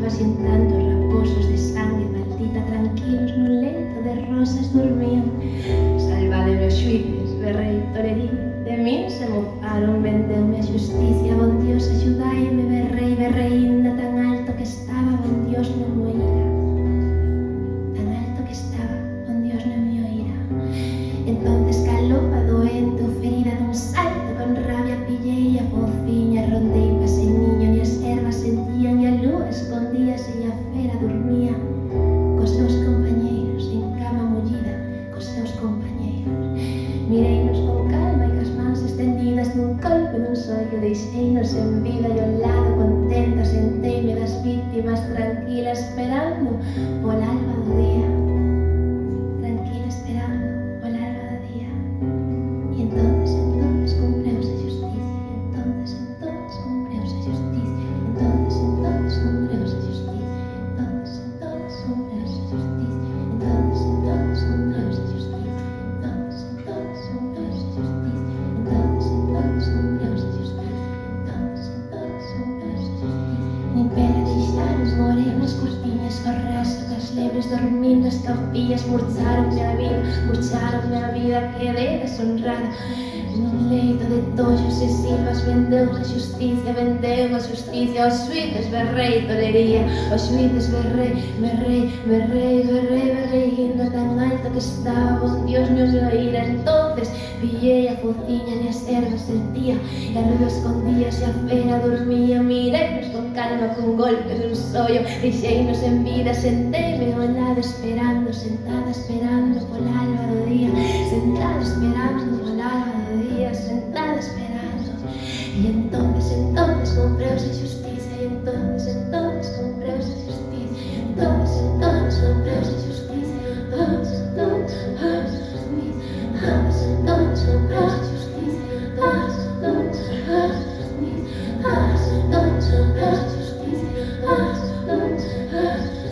silvas e en tantos raposos de sangue maldita tranquilos nun leito de rosas dormían. Salvade meus xuíces, berrei tolerín, de min se mofaron, vendeume a xusticia, bon Dios axudaime, berrei, berrei, inda tan alto que estaba, bon Dios non mo ira. Tan alto que estaba, bon Dios non me oíra. Entonces calou a doente o ferida dun salto, con rabia pillei a fociña, rondei pasei niño, ni as ervas sentían, e a lúa escondíase e a fera dormía cos seus compañeiros, en cama mullida, cos seus compañeiros. Mireinos con calma e cas mans estendidas nun golpe nun sollo, deixeinos en vida e ao lado contenta, senteime das víctimas tranquila esperando pola alba do día. Tranquila esperando pola alba do día. E entonces cumpleuse a justicia, e entonces cumpleuse a justicia, e entonces cumpleuse a justicia, e entonces cumpleuse a justicia, e entonces cumpleuse a justicia, e entonces cumpleuse a justicia, entonces cumpleuse a justicia, nin pera deixar os morenos cortiñas, co resto das lebres dormindo, as campillas murcharonme a vida, quedei deshonrada nun leito de tollos e silvas, vendeu a justicia, aos xuíces berrei tolería, aos xuíces berrei, inda tan alto que estaba, bon Dios non me oíra. Entonces pillei a fociña, ni as ervas sentía, e a lúa escondíase, a fera dormía. Mireinos con calma, cun golpe dun sollo, deixeinos en vida, senteime ao lado esperando, sentada esperando pola alba do día, sentada esperando pola alba do día, sentada esperando. E entonces cumpleuse a justicia, e entonces cumpleuse a justicia, e entonces cumpleuse a justicia, e entonces cumpleuse a justicia, entonces cumpleuse a justicia, entonces cumpleuse a justicia, entonces cumpleuse a justicia, entonces cumpleuse a justicia.